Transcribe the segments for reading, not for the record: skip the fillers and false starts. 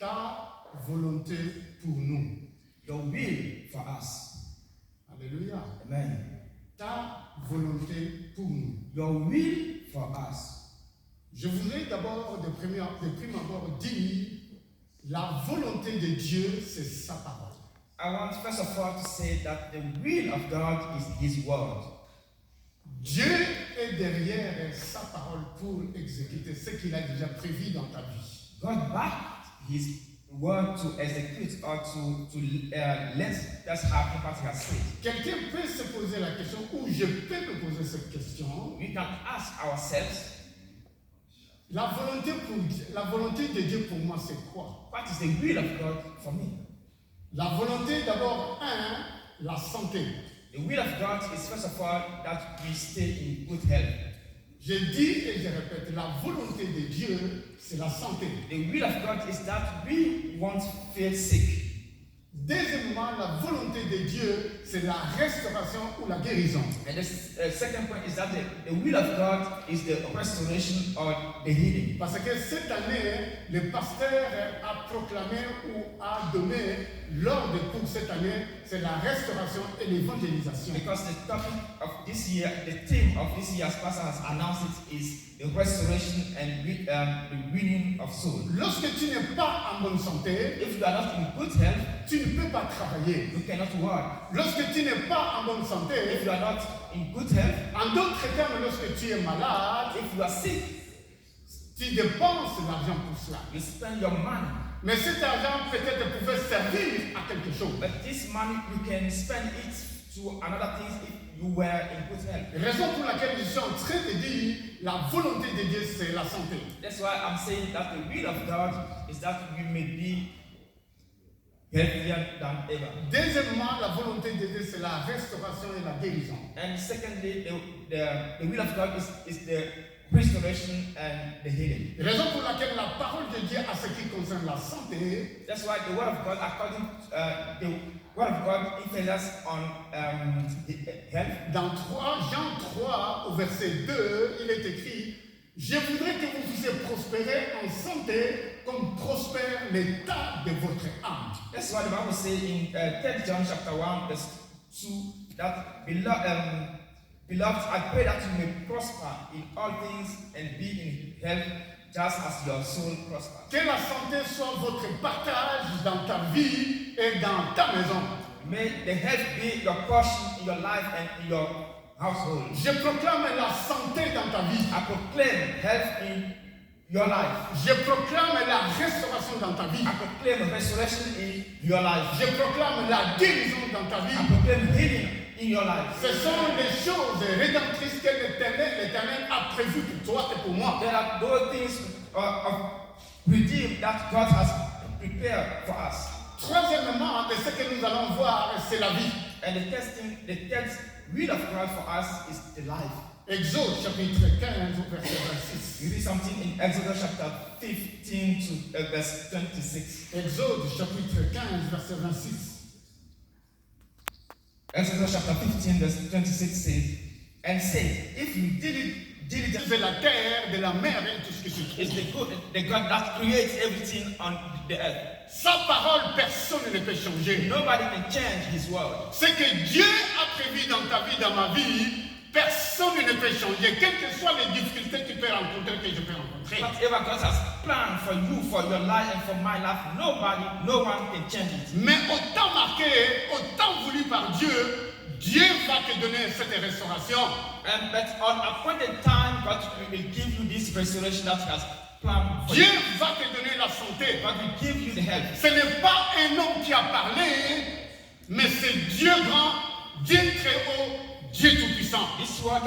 ta volonté pour nous. Your will for us. Alléluia. Amen. Ta volonté pour nous. Your will for us. Je voudrais d'abord, de prime abord, dire la volonté de Dieu, c'est sa parole. I want first of all to say that the will of God is His word. Dieu est derrière sa parole pour exécuter ce qu'il a déjà prévu dans ta vie. God backed His word to execute or to let us happen what He has said. Quelqu'un peut se poser la question, ou je peux me poser cette question. We can ask ourselves, La volonté de Dieu pour moi, c'est quoi? what is the will of God for me? La volonté d'abord, la santé. The will of God is first of all that we stay in good health. Je dis et je répète, la volonté de Dieu, c'est la santé. The will of God is that we won't feel sick. Deuxièmement, la volonté de Dieu, c'est la restauration ou la guérison. And the second point is that the will of God is the restoration or the healing. Parce que cette année, le pasteur a proclamé ou a donné l'ordre pour cette année, c'est la restauration et l'évangélisation. Because the topic of this year, the theme of this year's pastor has announced it is the restoration and the winning of souls. Lorsque tu n'es pas en bonne santé, If you are not in good health, tu ne peux pas travailler. you cannot work. Lorsque tu n'es pas en bonne santé, If you are not in good health, en d'autres termes, lorsque tu es malade, if you are sick, tu dépenses l'argent pour cela. you spend your money. Mais cet argent peut-être pouvait servir à quelque chose. But this money, you can spend it to another thing if you were in good health. Raison pour laquelle je suis en train de dire la volonté de Dieu, c'est la santé. That's why I'm saying that the will of God is that we may be healthier than ever. Deuxièmement, la volonté de Dieu, c'est la restauration et la guérison. And secondly, the will of God is the restoration and the healing. Raison pour laquelle la parole de Dieu, à ce qui concerne la santé, That's why the word of God, according the word of God, emphasizes on the health. dans Jean 3, au verset 2, il est écrit: je voudrais que vous puissiez prospérer en santé comme prospère l'état de votre âme. That's why the Bible says in 3 John chapter 1, verse 2, that beloved, I pray that you may prosper in all things and be in health, just as your soul prospers. Que la santé soit votre partage dans ta vie et dans ta maison. May the health be your portion in your life and in your household. Je proclame la santé dans ta vie. I proclaim health in your life. Je proclame la restauration dans ta vie. I proclaim restoration in your life. Je proclame la guérison dans ta I vie. proclaim healing in your life. Ce sont les choses rédemptrices que l'Éternel a prévues pour toi et pour moi. There are those things of redeemed that God has prepared for us. Troisièmement, ce que nous allons voir, c'est la vie. And the third will of God for us is the life. Exode chapitre 15, verset 26. You read something in Exodus chapter 15 to verse 26. Exode chapitre 15, verset 26. Exodus chapter 15 verse 26 says, and say, if you diligently, C'est la terre, de la mer et tout ce qui se trouve. is the God that creates everything on the earth. Sa parole, personne ne peut changer. Nobody can change His word. Ce que Dieu a prévu dans ta vie, dans ma vie, personne ne peut changer. Quelles que soient les difficultés que tu peux rencontrer, que je peux rencontrer. Whatever God has planned for you, for your life, and for my life, no one can change it. Mais au temps marqué, au temps voulu par Dieu, Dieu va te donner cette restauration. But on appointed time, God will give you this restoration that He has planned for Dieu you. va te donner la santé. God will give you the health. Ce n'est pas un homme qui a parlé, mais c'est Dieu grand, Dieu très haut, Dieu tout-puissant. This word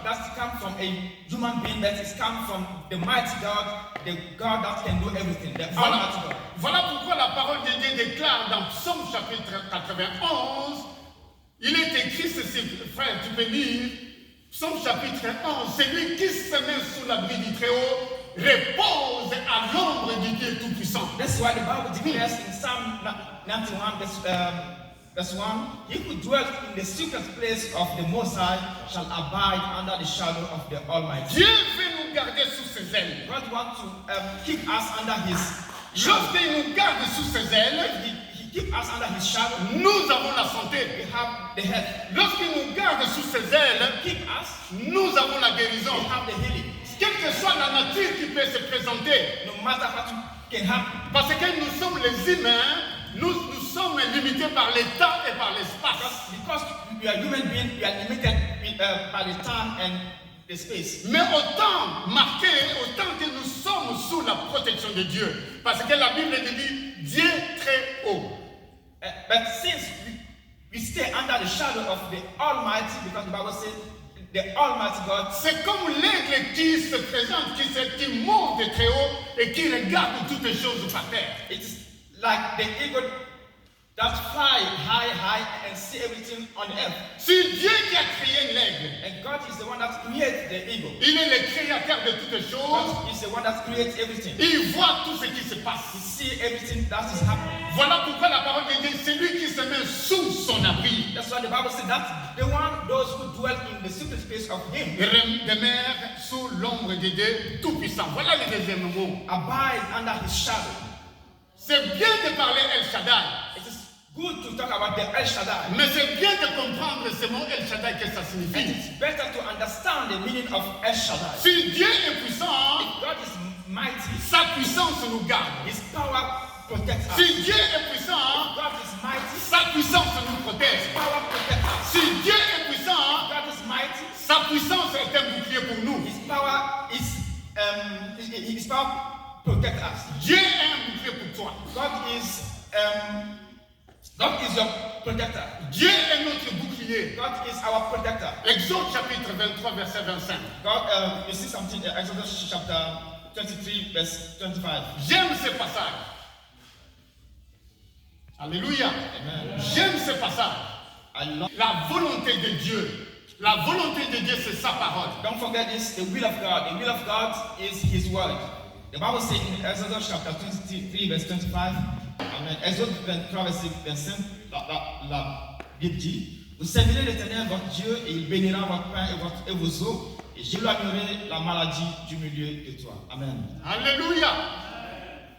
doesn't come from a human being, that is come from the mighty God, the God that can do everything, the Almighty God. Voilà pourquoi la parole de Dieu déclare dans Psaume chapitre 91, il est écrit ceci, frère, tu peux lire, Psaume chapitre 11, celui qui se met sous l'abri du Très-Haut repose à l'ombre du Dieu tout-puissant. That's why the Bible declares in Psalm 91, verse 1, he who dwells in the secret place of the Most High shall abide under the shadow of the Almighty. Dieu veut nous garder sous ses ailes. God wants to keep us under His Lorsqu'il nous garde sous ses ailes, He keeps us under His shadow. nous avons la santé. We have the health. Lorsqu'il nous garde sous ses ailes, Keep us. nous avons la guérison. We have the healing. Quelle que soit la nature qui peut se présenter, No matter what can happen, parce que nous sommes les humains, nous sommes limités par le temps et par l'espace. because we are human beings, we are limited by the time and the space. Mais autant marqué, autant que nous sommes sous la protection de Dieu. Parce que la Bible dit Dieu très haut. But since we stay under the shadow of the Almighty, because the Bible says the Almighty God, C'est comme l'aigle qui se présente, qui monte très haut et qui regarde toutes les choses par terre. it is like the eagle that fly high and see everything on the earth. C'est Dieu qui a créé l'aigle. And God is the one that creates the eagle. Il est le créateur de toutes les choses. God is the one that creates everything. Il voit tout ce qui se He passe. sees everything that is happening. Voilà pourquoi la parole de Dieu, c'est lui qui se met sous son abri. That's why the Bible says that the one, those who dwell in the secret place of Him, Demeure sous l'ombre de Dieu Tout-Puissant. Voilà le deuxième mot. abide under His shadow. C'est bien de parler El Shaddai, It is good to talk about the El Shaddai. mais c'est bien de comprendre ce mot El Shaddai que ça And signifie. it's better to understand the meaning of El Shaddai. Si Dieu est puissant, If God is mighty, sa puissance nous garde. His power protects us. Si Dieu est puissant, God is mighty, sa puissance nous protège. power protects us. Si Dieu est puissant, God is mighty, sa puissance est un bouclier pour nous. His power protects us. Dieu est un bouclier pour toi. God is your protector. Dieu est notre bouclier. God is our protector. Exode chapitre 23, verset 25. God, you see something in Exodus chapter 23, verse 25. J'aime ce passage. Alléluia. Amen. J'aime ce passage. I love. La volonté de Dieu. La volonté de Dieu, c'est sa parole. Don't forget this, the will of God. The will of God is His word. The Bible says in Exodus chapter 23, verse 25, Amen. Exode 23, verset 25, la Bible dit, vous servirez l'Éternel votre Dieu et il bénira votre pain et vos eaux et j'éloignerai la maladie du milieu de toi. Amen. Alléluia.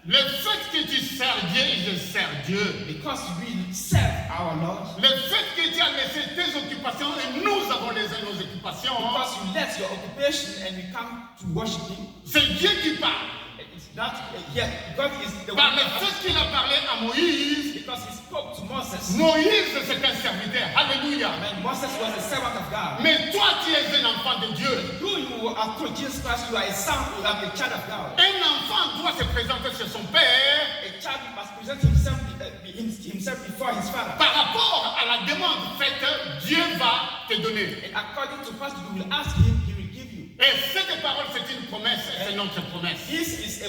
Le fait que tu sers Dieu et je sers Dieu. Because we serve our Lord, Le fait que tu as laissé tes occupations et nous avons laissé nos occupations. because you left your occupation and we come to worship Him, C'est Dieu qui parle. it's that here God is the Par one le fait qu'il a parlé à Moïse, because He spoke to Moses. Moïse c'est un serviteur. Alléluia. Amen. Moses was a servant of God. Mais toi tu es un enfant de Dieu. You are through Jesus Christ, you are a son, you are a child of God. Un enfant doit se présenter chez son père A child must present himself before his father. par rapport à la demande faite. Dieu va te donner. And according to what you will ask him, he will give you. Et cette parole c'est une promesse, c'est notre promesse. This is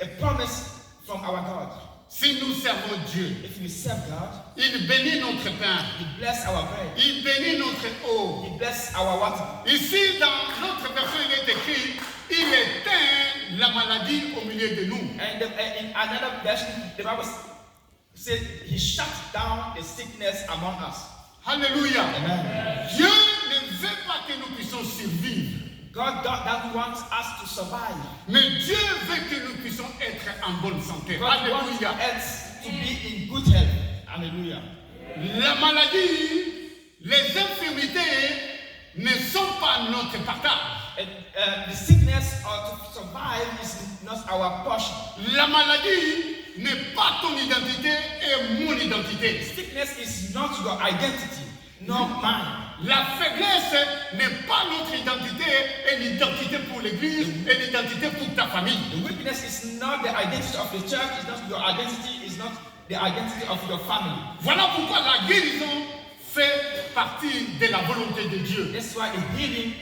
a promise from our God. Si nous servons Dieu, If we serve God, il bénit notre pain, He bless our bread. il bénit notre eau. He bless our water. Ici, dans notre version, il est écrit, il éteint la maladie au milieu de nous. And in another version, the Bible says He shut down the sickness among us. Alléluia. Amen. Dieu ne veut pas que nous puissions survivre, God doesn't want us to survive. mais Dieu veut que nous puissions être en bonne santé. God wants Alléluia. us to be in good health. Hallelujah. La maladie, les infirmités ne sont pas notre partage. And the sickness or to survive is not our portion. La maladie n'est pas ton identité et mon identité. Sickness is not your identity, nor mine. La faiblesse n'est pas notre identité et l'identité pour l'église et l'identité pour ta famille. The weakness is not the identity of the church, it's not your identity, it's not the identity of your family. Voilà pourquoi la guérison fait partie de la volonté de Dieu. That's why the healing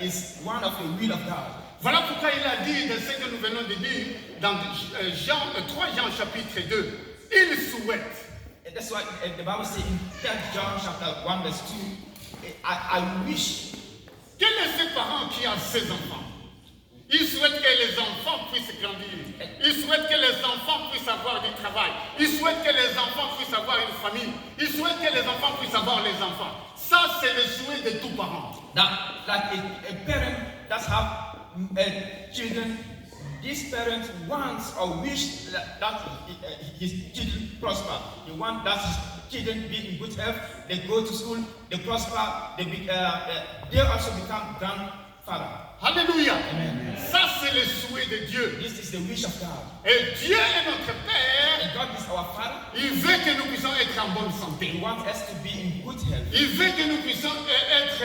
is one of the will of God. Voilà pourquoi il a dit de ce que nous venons de dire dans 3 Jean chapitre 2. Il souhaite. And that's why the Bible says in 3 John chapter 1 verse 2, I wish. Quel est ce parent qui a ses enfants? Il souhaite que les enfants puissent grandir. Il souhaite que les enfants puissent avoir du travail. Il souhaite que les enfants puissent avoir une famille. Il souhaite que les enfants puissent avoir les enfants. Ça, c'est le souhait de tout parent. Now, like a parent that have children this parent wants or wish that his children prosper. He wants that his children be in good health. They go to school, they prosper, they also become grandfather. Alléluia. Amen. Ça, c'est le souhait de Dieu. This is the wish of God. Et Dieu est notre Père. And God is our Father. Il veut que nous puissions être en bonne santé. He wants us to be in good health. Il veut que nous puissions être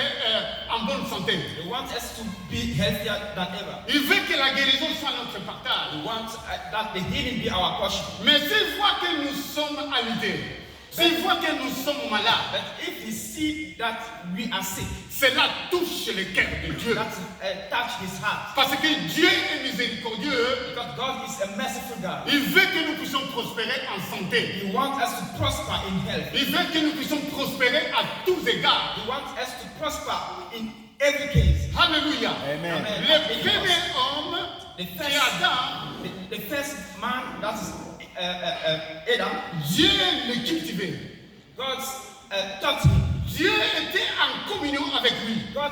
en bonne santé. He wants us to be healthier than ever. Il veut que la guérison soit notre partage. He wants that the healing be our portion. Mais s'il voit que nous sommes alité, s'il voit que nous sommes malades, But if he see that we are sick, cela touche le cœur de Dieu. that touch his heart. Parce que Dieu est miséricordieux. Because God is a merciful God. Il veut que nous puissions prospérer en santé. He wants us to prosper in health. Il veut que nous puissions prospérer à tous égards. He wants us to prosper in every case. Alléluia. Amen. Le premier homme, The c'est first, Adam. the first man, that is Adam, Dieu le cultivait. God taught him. Dieu était en communion avec lui. God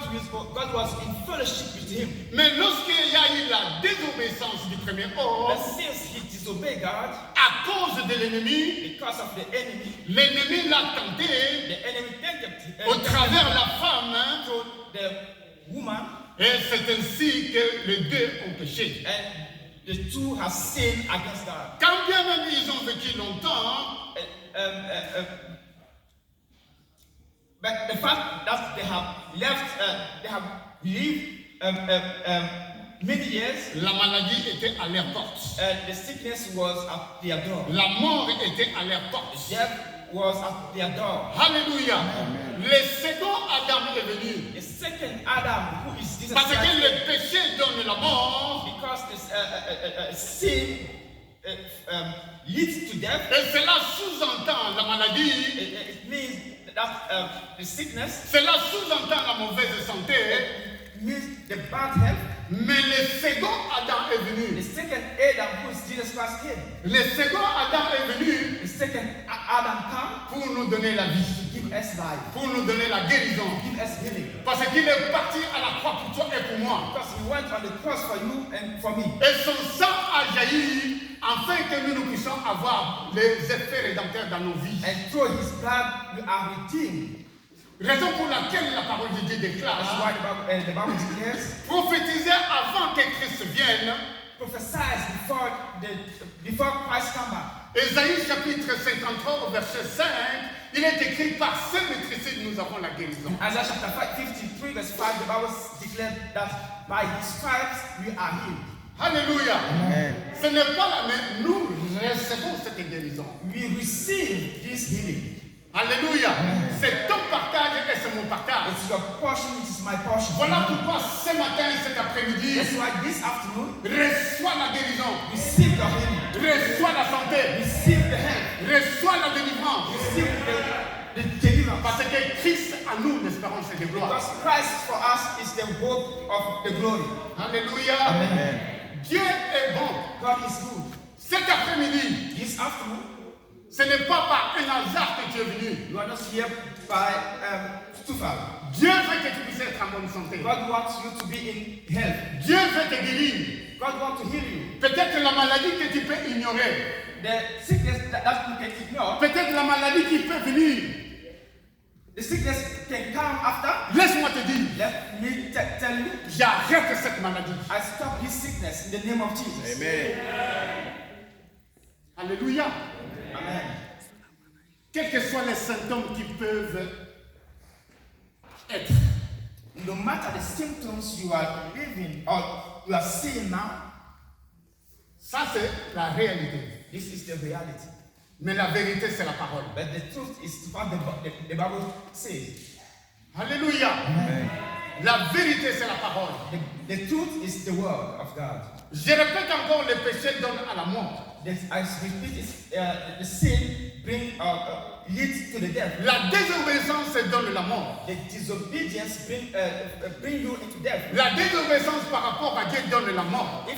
was in fellowship with him. Mais lorsqu'il y a eu la désobéissance du premier But homme, since he disobeyed God, à cause de l'ennemi, because of the enemy, l'ennemi l'a tenté the enemy tempted au travers de la femme. to the woman, Et c'est ainsi que les deux ont péché. and the two have sinned against God. Quand bien même ils ont vécu longtemps, But the fact that they have lived many years, la maladie était à leur porte. the sickness was at their door. La mort était à leur porte. Death was at their door. Alléluia. Le second Adam est venu. The second Adam, who is Jesus Parce que Christ, le péché donne la mort. because this sin leads to death, Et cela sous-entend la maladie. it means that the sickness, Cela sous-entend la mauvaise santé. it means the bad health. Mais le second Adam est The venu. second Adam, who is Jesus Christ, came. Le second Adam est venu The second Adam came pour nous donner la vie, to give us life, pour nous donner la guérison. to give us healing. Parce qu'il est parti à la croix pour toi et pour moi. Because he went on the cross for you and for me. Et son sang a jailli afin que nous puissions avoir les effets rédempteurs dans nos vies. And through his blood we are redeemed. Raison pour laquelle la parole de Dieu That's déclare, why the Bible declares, prophétisez avant que Christ vienne. prophesies before Christ come back. Ésaïe chapitre 53 au verset 5, il est écrit par ce maîtrise nous avons la guérison. Isaiah chapter 53 verse 5, the Bible declares that by his stripes we are healed. Alléluia. Amen. Ce n'est pas la même, nous recevons cette guérison. We receive this healing. Alléluia. C'est ton partage et c'est mon partage. It's your portion, it is my portion. Voilà pourquoi ce matin et cet après-midi, That's why this afternoon, reçois la guérison, receive your healing, reçois la santé, receive the health, reçois la délivrance. receive the deliverance. Parce que Christ en nous, l'espérance et de gloire. Because Christ for us is the hope of the glory. Alléluia. Amen. Dieu est bon. God is good. Cet après-midi, This afternoon, ce n'est pas par un hasard que tu es venu. you are not here by stufal. Dieu veut que tu puisses être en bonne santé. God wants you to be in health. Dieu veut te guérir. God wants to heal you. Peut-être la maladie que tu peux ignorer. The sickness that you can ignore, Peut-être la maladie qui peut venir. the sickness can come after. Laisse-moi te dire, Let me tell you, j'arrête cette maladie. I stop this sickness in the name of Jesus. Amen. Alléluia. Amen. Quels que soient les symptômes qui peuvent être, No matter the symptoms you are living or you are seeing now, ça c'est la réalité. this is the reality. Mais la vérité c'est la parole. But the truth is what the Bible says. Alléluia. La vérité c'est la parole. The truth is the word of God. Je répète encore, le péché donne à la mort. I repeat it, the sin leads to the death. La désobéissance donne la mort. The disobedience bring you into death. La désobéissance par rapport à Dieu donne la mort. If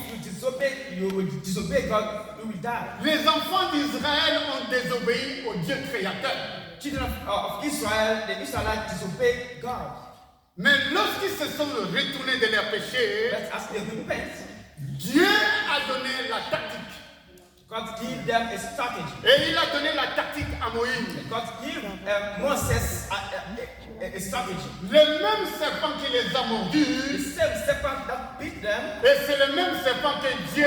you will disobey God, you will die. Les enfants d'Israël ont désobéi au Dieu créateur. Children of Israel, the Israelites disobeyed God. Mais lorsqu'ils se sont retournés de leurs péchés, But as they repent, Dieu a donné la tactique. God gave them a strategy. Et il a donné la tactique à Moïse. God gave Moses a strategy. Le même serpent qui les a The mordus, same serpent that beat them, et c'est le même serpent que Dieu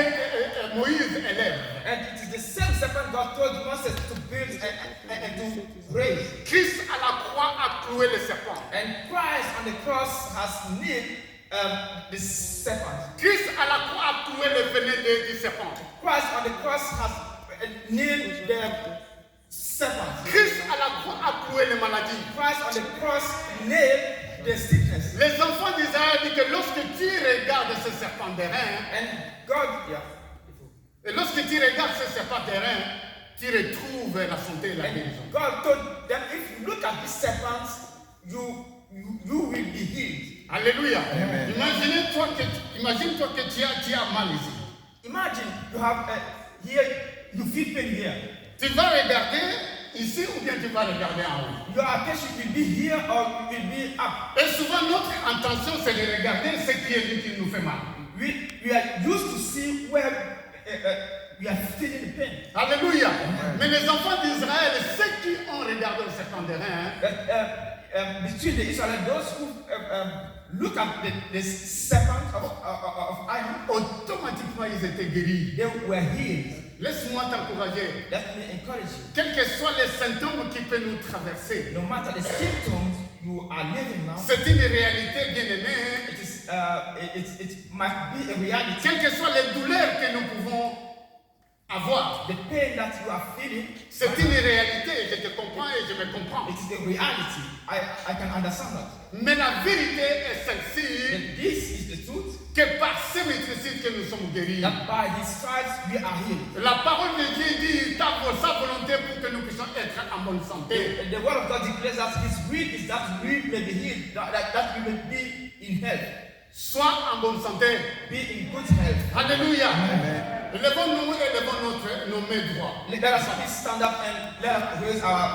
Moïse élève. and it is the same serpent God told Moses to build and to raise. Christ à la croix a cloué le serpent. And Christ on the cross has nailed the serpent. Christ à la croix a cloué le venin du serpent. Christ on the cross has nailed the serpent. Christ à la croix a cloué les maladies. Christ on the cross nailed the sickness. Les enfants d'Israël disent que lorsque tu regardes ce serpent d'airain, And God, et lorsque tu regardes ce serpent d'airain, tu retrouves la santé et la guérison. God told them, if you look at this serpent, you will be healed. Alléluia. Imagine-toi que tu as mal ici. Imagine you have here, you feel pain here. Tu vas regarder ici ou bien tu vas regarder en haut. Your attention will be here or it will be up. Et souvent notre intention c'est de regarder ce qui nous fait mal. We are used to see where we are feeling the pain. Alléluia. Mais les enfants d'Israël, ceux qui ont regardé le serpent d'airain, Between the Israelites, those who look at the serpent of iron, automatiquement ils étaient guéris. they were healed. Laisse-moi t'encourager. Let me encourage you. Quels que soient les symptômes qui peuvent nous traverser, No matter the symptoms you are living now, c'est une réalité bien aimée. it might be a reality. Quelles que soient les douleurs que nous pouvons avoir, The pain that you are feeling, c'est une réalité. Je te comprends et je me comprends. it is a reality. I can understand that. Mais la vérité est celle-ci, And this is the truth, que par ces maîtrises que nous sommes guéris. that by his stripes we are healed. La parole de Dieu dit sa volonté pour que nous puissions être en bonne santé. And the word of God declares that his will is that we may be healed, that we may be in health, Sois en bonne santé. be in good health. Alléluia. Levons-nous et levons nos mains droits. Let us please stand up and let us raise our